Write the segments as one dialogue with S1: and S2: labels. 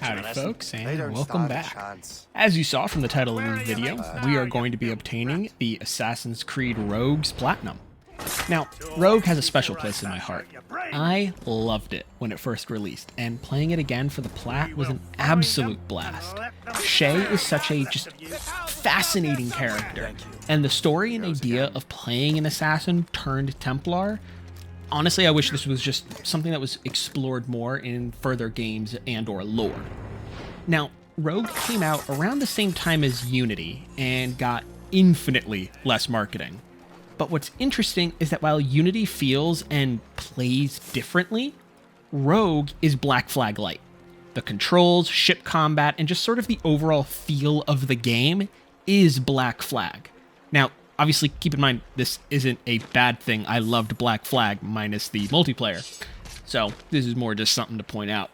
S1: Howdy folks, and welcome back. As you saw from the title of the video, we are going to be obtaining the Assassin's Creed Rogue's Platinum. Now, Rogue has a special place in my heart. I loved it when it first released, and playing it again for the Plat was an absolute blast. Shay is such a just fascinating character, and the story and idea of playing an assassin turned Templar, honestly, I wish this was just something that was explored more in further games and or lore. Now, Rogue came out around the same time as Unity and got infinitely less marketing. But what's interesting is that while Unity feels and plays differently, Rogue is Black Flag light. The controls, ship combat, and just sort of the overall feel of the game is Black Flag. Now, obviously, keep in mind, this isn't a bad thing. I loved Black Flag minus the multiplayer. So this is more just something to point out.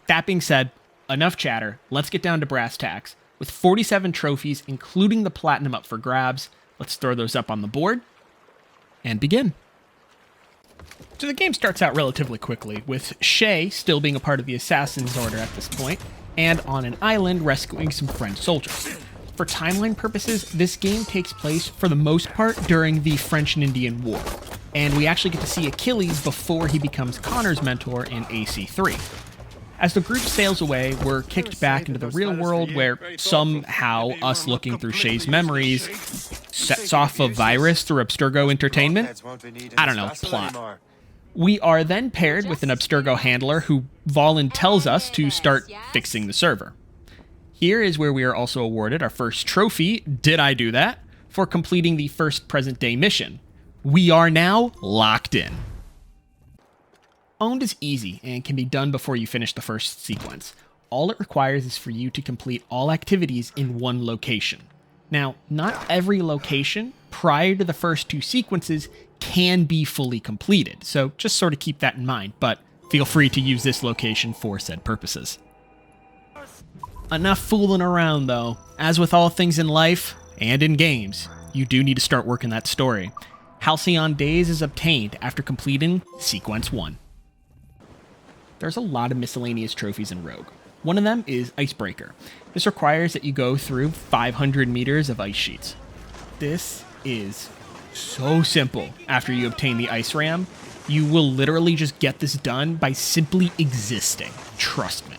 S1: That being said, enough chatter. Let's get down to brass tacks. With 47 trophies, including the Platinum up for grabs, let's throw those up on the board and begin. So the game starts out relatively quickly, with Shay still being a part of the Assassin's Order at this point, and on an island rescuing some French soldiers. For timeline purposes, this game takes place, for the most part, during the French and Indian War, and we actually get to see Achilles before he becomes Connor's mentor in AC3. As the group sails away, we're kicked back into the real world where somehow us looking through Shay's memories sets off a virus through Abstergo Entertainment. I don't know, plot. We are then paired with an Abstergo handler who voluntells us to start fixing the server. Here is where we are also awarded our first trophy, did I do that, for completing the first present day mission. We are now locked in. Owned is easy and can be done before you finish the first sequence. All it requires is for you to complete all activities in one location. Now, not every location prior to the first two sequences can be fully completed, so just sort of keep that in mind, but feel free to use this location for said purposes. Enough fooling around though. As with all things in life and in games, you do need to start working that story. Halcyon Days is obtained after completing Sequence 1. There's a lot of miscellaneous trophies in Rogue. One of them is Icebreaker. This requires that you go through 500 meters of ice sheets. This is so simple. After you obtain the ice ram, you will literally just get this done by simply existing. Trust me.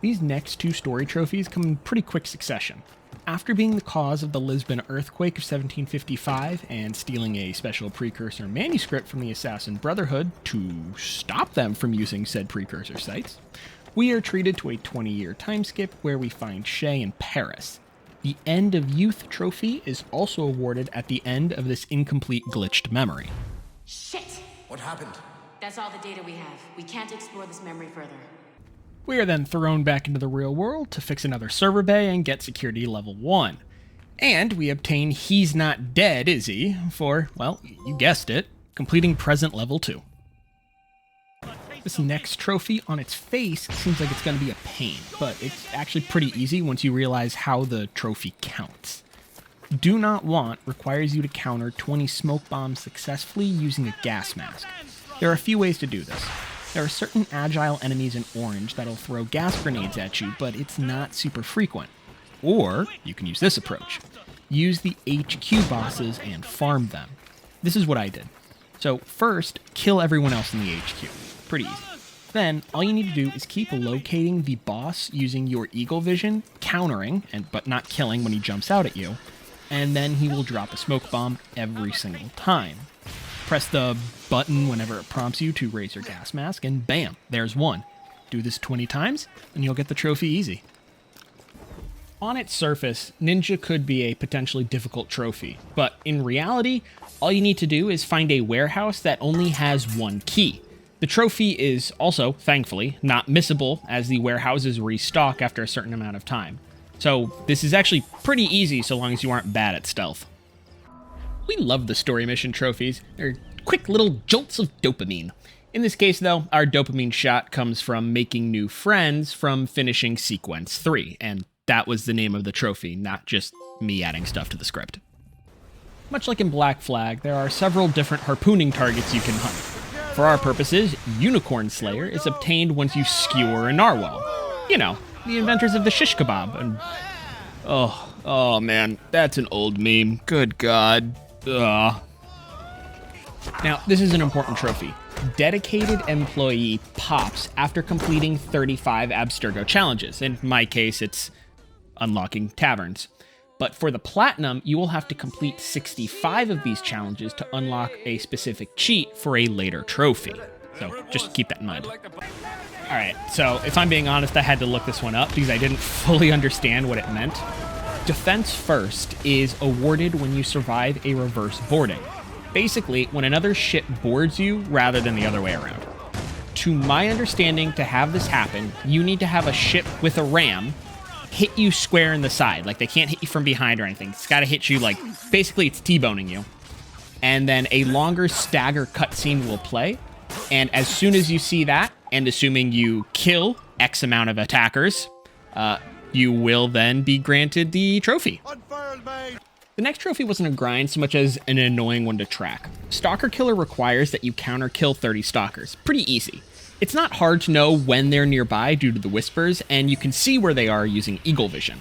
S1: These next two story trophies come in pretty quick succession. After being the cause of the Lisbon earthquake of 1755 and stealing a special precursor manuscript from the Assassin Brotherhood to stop them from using said precursor sites, we are treated to a 20-year time skip where we find Shay in Paris. The End of Youth trophy is also awarded at the end of this incomplete glitched memory.
S2: Shit!
S3: What happened?
S2: That's all the data we have. We can't explore this memory further.
S1: We are then thrown back into the real world to fix another server bay and get security level 1. And we obtain He's Not Dead, Is He? For, well, you guessed it, completing present level 2. This next trophy on its face seems like it's going to be a pain, but it's actually pretty easy once you realize how the trophy counts. Do Not Want requires you to counter 20 smoke bombs successfully using a gas mask. There are a few ways to do this. There are certain agile enemies in orange that'll throw gas grenades at you, but it's not super frequent. Or you can use this approach. Use the HQ bosses and farm them. This is what I did. So first, kill everyone else in the HQ. Pretty easy. Then, all you need to do is keep locating the boss using your eagle vision, countering, but not killing when he jumps out at you, and then he will drop a smoke bomb every single time. Press the button whenever it prompts you to raise your gas mask, and bam, there's one. Do this 20 times, and you'll get the trophy easy. On its surface, Ninja could be a potentially difficult trophy, but in reality, all you need to do is find a warehouse that only has one key. The trophy is also, thankfully, not missable, as the warehouses restock after a certain amount of time. So this is actually pretty easy so long as you aren't bad at stealth. We love the story mission trophies. They're quick little jolts of dopamine. In this case, though, our dopamine shot comes from making new friends from finishing Sequence 3, and that was the name of the trophy, not just me adding stuff to the script. Much like in Black Flag, there are several different harpooning targets you can hunt. For our purposes, Unicorn Slayer is obtained once you skewer a narwhal. You know, the inventors of the shish kebab. And oh man, that's an old meme. Good God. Ugh. Now, this is an important trophy. Dedicated employee pops after completing 35 Abstergo challenges. In my case, it's unlocking taverns. But for the platinum, you will have to complete 65 of these challenges to unlock a specific cheat for a later trophy. So just keep that in mind. Alright, so if I'm being honest, I had to look this one up because I didn't fully understand what it meant. Defense First is awarded when you survive a reverse boarding. Basically, when another ship boards you rather than the other way around. To my understanding, to have this happen, you need to have a ship with a ram hit you square in the side. Like, they can't hit you from behind or anything. It's got to hit you, like, basically it's T-boning you. And then a longer stagger cutscene will play. And as soon as you see that, and assuming you kill X amount of attackers, you will then be granted the trophy. The next trophy wasn't a grind so much as an annoying one to track. Stalker Killer requires that you counter kill 30 stalkers. Pretty easy. It's not hard to know when they're nearby due to the whispers, and you can see where they are using eagle vision.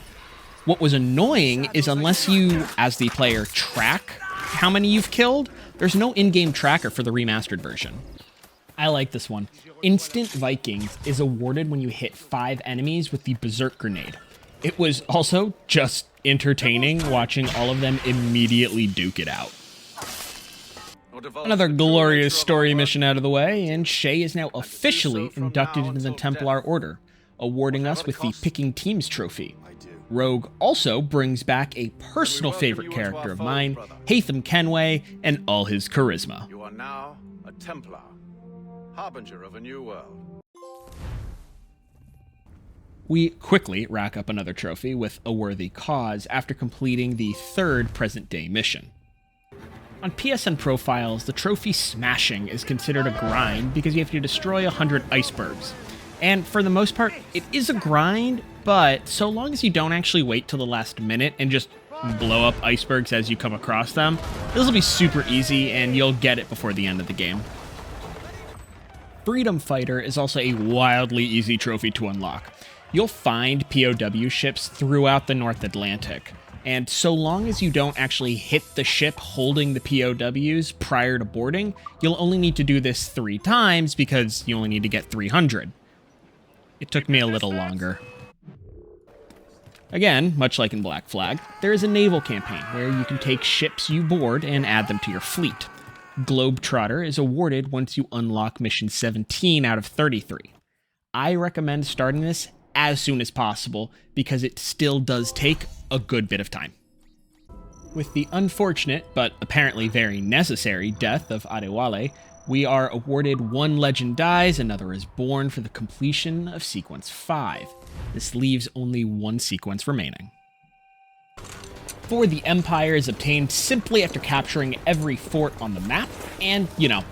S1: What was annoying is unless you, as the player, track how many you've killed, there's no in-game tracker for the remastered version. I like this one. Instant Vikings is awarded when you hit 5 enemies with the Berserk Grenade. It was also just entertaining watching all of them immediately duke it out. Another glorious story mission out of the way, and Shay is now officially inducted into the Templar Order, awarding us with the Picking Teams trophy. Rogue also brings back a personal favorite character of mine, Haytham Kenway, and all his charisma.
S3: You are now a Templar, harbinger of a new world.
S1: We quickly rack up another trophy with A Worthy Cause after completing the 3rd present-day mission. On PSN profiles, the trophy smashing is considered a grind because you have to destroy 100 icebergs. And for the most part, it is a grind, but so long as you don't actually wait till the last minute and just blow up icebergs as you come across them, this will be super easy and you'll get it before the end of the game. Freedom Fighter is also a wildly easy trophy to unlock. You'll find POW ships throughout the North Atlantic. And so long as you don't actually hit the ship holding the POWs prior to boarding, you'll only need to do this 3 times because you only need to get 300. It took me a little longer. Again, much like in Black Flag, there is a naval campaign where you can take ships you board and add them to your fleet. Globetrotter is awarded once you unlock mission 17 out of 33. I recommend starting this as soon as possible because it still does take a good bit of time. With the unfortunate, but apparently very necessary, death of Adewale, we are awarded 1 legend dies, another is born for the completion of sequence 5. This leaves only 1 sequence remaining. For the Empire is obtained simply after capturing every fort on the map, and, you know,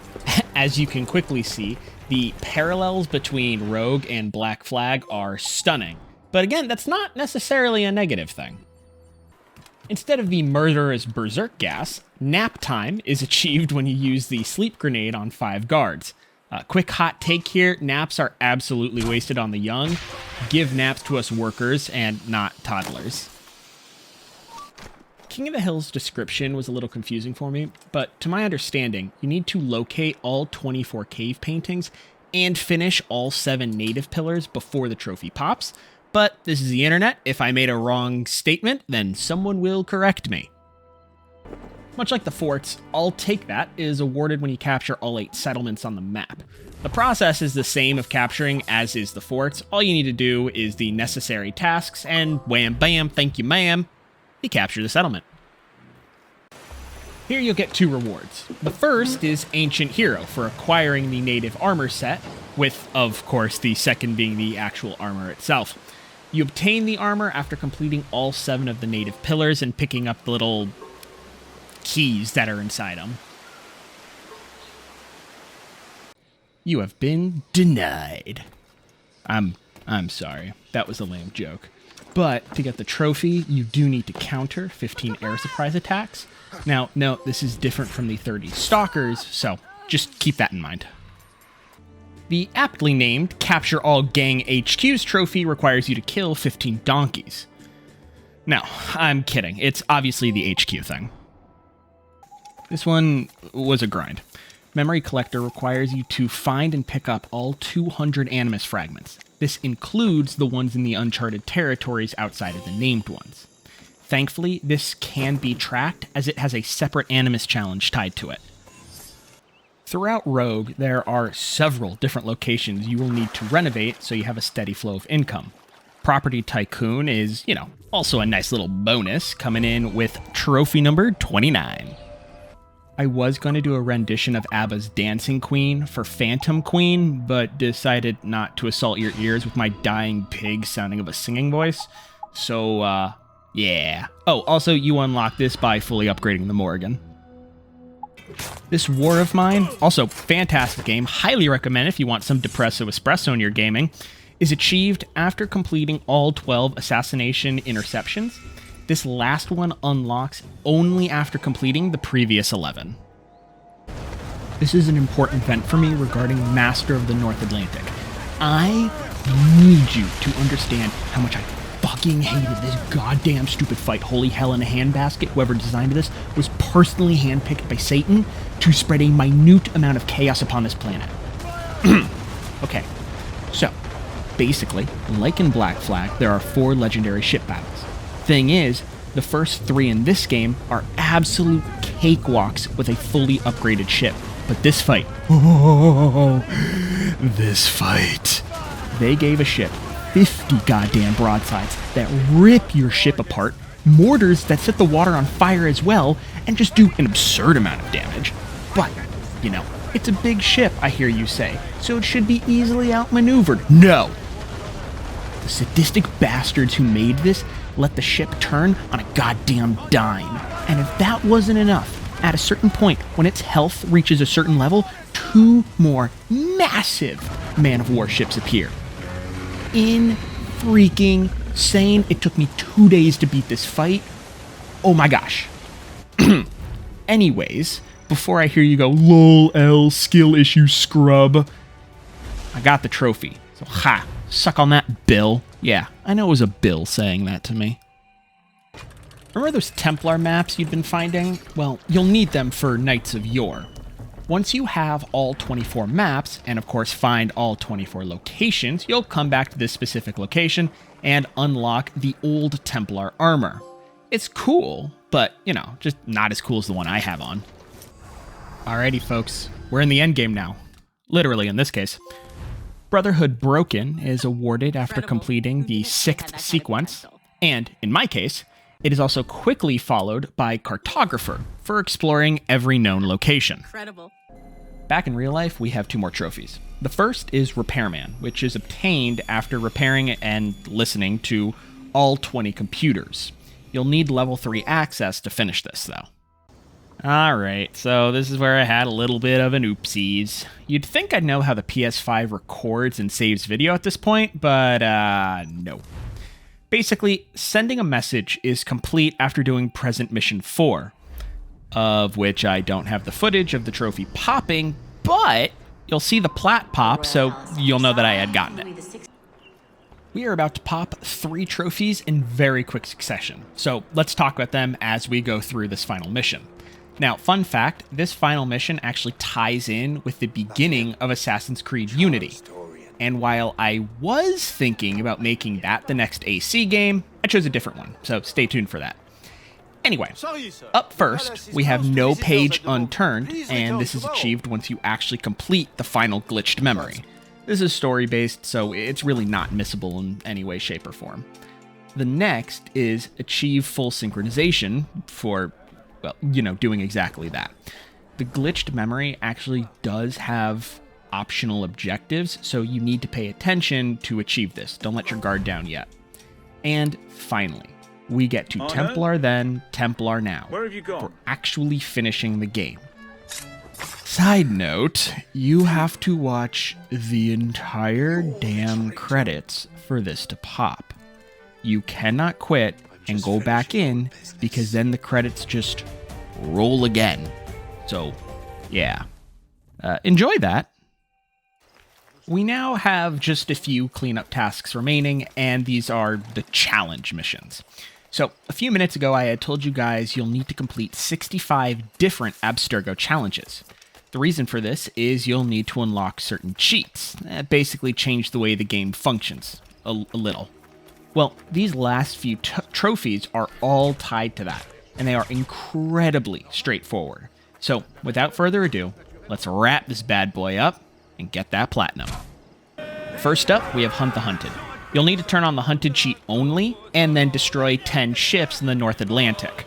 S1: as you can quickly see, the parallels between Rogue and Black Flag are stunning. But again, that's not necessarily a negative thing. Instead of the murderous berserk gas, nap time is achieved when you use the sleep grenade on 5 guards. Quick hot take here, naps are absolutely wasted on the young. Give naps to us workers and not toddlers. King of the Hill's description was a little confusing for me, but to my understanding, you need to locate all 24 cave paintings and finish all 7 native pillars before the trophy pops. But this is the internet. If I made a wrong statement, then someone will correct me. Much like the forts, I'll Take That is awarded when you capture all 8 settlements on the map. The process is the same of capturing as is the forts. All you need to do is the necessary tasks, and wham bam, thank you ma'am, you capture the settlement. Here you'll get 2 rewards. The first is Ancient Hero for acquiring the native armor set, with, of course, the second being the actual armor itself. You obtain the armor after completing all 7 of the native pillars and picking up the little keys that are inside them. You have been denied. I'm sorry. That was a lame joke. But to get the trophy, you do need to counter 15 air surprise attacks. Now, note, this is different from the 30 stalkers, so just keep that in mind. The aptly named Capture All Gang HQs trophy requires you to kill 15 donkeys. No, I'm kidding. It's obviously the HQ thing. This one was a grind. Memory Collector requires you to find and pick up all 200 Animus fragments. This includes the ones in the uncharted territories outside of the named ones. Thankfully, this can be tracked as it has a separate Animus challenge tied to it. Throughout Rogue, there are several different locations you will need to renovate so you have a steady flow of income. Property Tycoon is, also a nice little bonus coming in with trophy number 29. I was going to do a rendition of ABBA's Dancing Queen for Phantom Queen, but decided not to assault your ears with my dying pig sounding of a singing voice. So, yeah. Oh, also, you unlock this by fully upgrading the Morrigan. This War of Mine, also fantastic game, highly recommend if you want some Depresso Espresso in your gaming, is achieved after completing all 12 assassination interceptions. This last one unlocks only after completing the previous 11. This is an important event for me regarding Master of the North Atlantic. I need you to understand how much I fucking hated this goddamn stupid fight. Holy hell in a handbasket. Whoever designed this was personally handpicked by Satan to spread a minute amount of chaos upon this planet. Okay, so basically, like in Black Flag, there are 4 legendary ship battles. Thing is, the first 3 in this game are absolute cakewalks with a fully upgraded ship. But this fight, they gave a ship 50 goddamn broadsides that rip your ship apart, mortars that set the water on fire as well, and just do an absurd amount of damage. But, it's a big ship, I hear you say, so it should be easily outmaneuvered. No! The sadistic bastards who made this let the ship turn on a goddamn dime. And if that wasn't enough, at a certain point, when its health reaches a certain level, 2 more massive man-of-war ships appear. In freaking sane. It took me 2 days to beat this fight. Oh my gosh. Anyways, before I hear you go, lol, L, skill issue, scrub, I got the trophy. So, suck on that, Bill. Yeah, I know it was a Bill saying that to me. Remember those Templar maps you'd been finding? Well, you'll need them for Knights of Yore. Once you have all 24 maps, and of course find all 24 locations, you'll come back to this specific location and unlock the old Templar armor. It's cool, but, just not as cool as the one I have on. Alrighty, folks, we're in the endgame now. Literally, in this case. Brotherhood Broken is awarded after completing the 6th sequence, and, in my case, it is also quickly followed by Cartographer for exploring every known location.
S4: Incredible.
S1: Back in real life, we have 2 more trophies. The first is Repairman, which is obtained after repairing and listening to all 20 computers. You'll need level 3 access to finish this, though. Alright, so this is where I had a little bit of an oopsies. You'd think I'd know how the PS5 records and saves video at this point, but no. Basically, sending a message is complete after doing Present Mission 4, of which I don't have the footage of the trophy popping, but you'll see the plat pop, so you'll know that I had gotten it. We are about to pop 3 trophies in very quick succession, so let's talk about them as we go through this final mission. Now, fun fact, this final mission actually ties in with the beginning of Assassin's Creed Unity. And while I was thinking about making that the next AC game, I chose a different one, so stay tuned for that. Anyway, up first, we have no page unturned, and this is achieved once you actually complete the final glitched memory. This is story-based, so it's really not missable in any way, shape, or form. The next is achieve full synchronization for, well, doing exactly that. The glitched memory actually does have optional objectives, so you need to pay attention to achieve this. Don't let your guard down yet. And finally, we get to Templar then, Templar now.
S3: Where have you gone?
S1: For actually finishing the game. Side note, you have to watch the entire damn credits for this to pop. You cannot quit and go back in, because then the credits just roll again. So, yeah. Enjoy that. we now have just a few cleanup tasks remaining, and these are the challenge missions. So, a few minutes ago I had told you guys you'll need to complete 65 different Abstergo challenges. The reason for this is you'll need to unlock certain cheats that basically change the way the game functions a little. Well, these last few trophies are all tied to that, and they are incredibly straightforward. So, without further ado, let's wrap this bad boy up and get that platinum. First up, we have Hunt the Hunted. You'll need to turn on the Hunted cheat only, and then destroy 10 ships in the North Atlantic.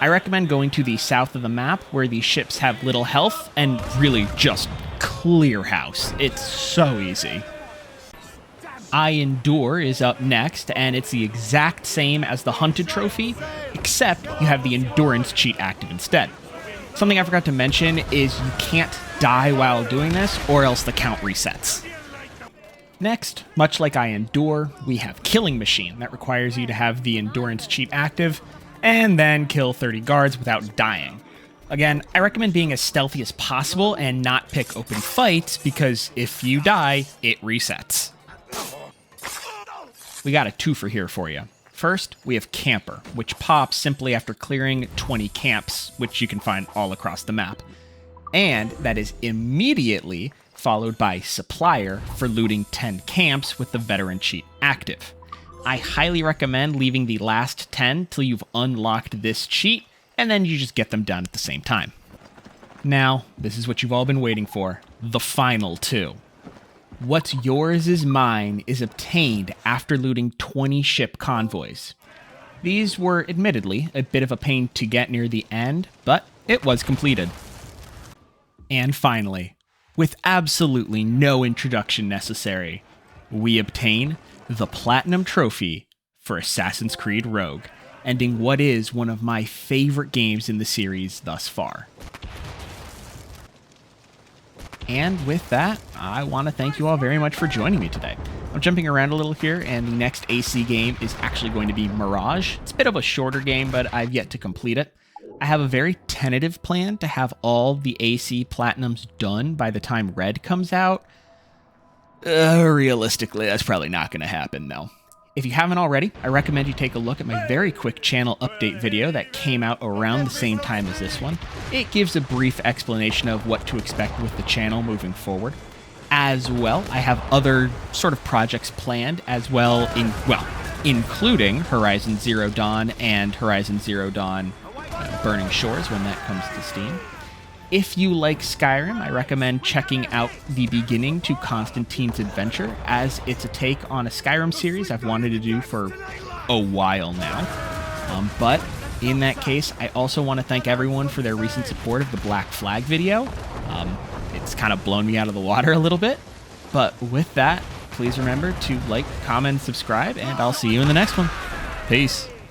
S1: I recommend going to the south of the map, where these ships have little health, and really just clear house. It's so easy. I Endure is up next, and it's the exact same as the Hunted trophy, except you have the Endurance cheat active instead. Something I forgot to mention is you can't die while doing this, or else the count resets. Next, much like I Endure, we have Killing Machine. That requires you to have the Endurance cheat active, and then kill 30 guards without dying. Again, I recommend being as stealthy as possible and not pick open fights, because if you die, it resets. We got a twofer here for you. First, we have Camper, which pops simply after clearing 20 camps, which you can find all across the map. And that is immediately followed by Supplier for looting 10 camps with the Veteran cheat active. I highly recommend leaving the last 10 till you've unlocked this cheat, and then you just get them done at the same time. Now, this is what you've all been waiting for, the final two. What's yours is mine is obtained after looting 20 ship convoys. These were admittedly a bit of a pain to get near the end, but it was completed. And finally, with absolutely no introduction necessary, we obtain the Platinum Trophy for Assassin's Creed Rogue, ending what is one of my favorite games in the series thus far. And with that, I want to thank you all very much for joining me today. I'm jumping around a little here, and the next AC game is actually going to be Mirage. It's a bit of a shorter game, but I've yet to complete it. I have a very tentative plan to have all the AC Platinums done by the time Red comes out. Realistically, that's probably not going to happen, though. If you haven't already, I recommend you take a look at my very quick channel update video that came out around the same time as this one. It gives a brief explanation of what to expect with the channel moving forward. As well, I have other sort of projects planned as well, including Horizon Zero Dawn and Horizon Zero Dawn Burning Shores when that comes to Steam. If you like Skyrim, I recommend checking out the beginning to Constantine's Adventure, as it's a take on a Skyrim series I've wanted to do for a while now. But in that case, I also want to thank everyone for their recent support of the Black Flag video. It's kind of blown me out of the water a little bit. But with that, please remember to like, comment, subscribe, and I'll see you in the next one. Peace.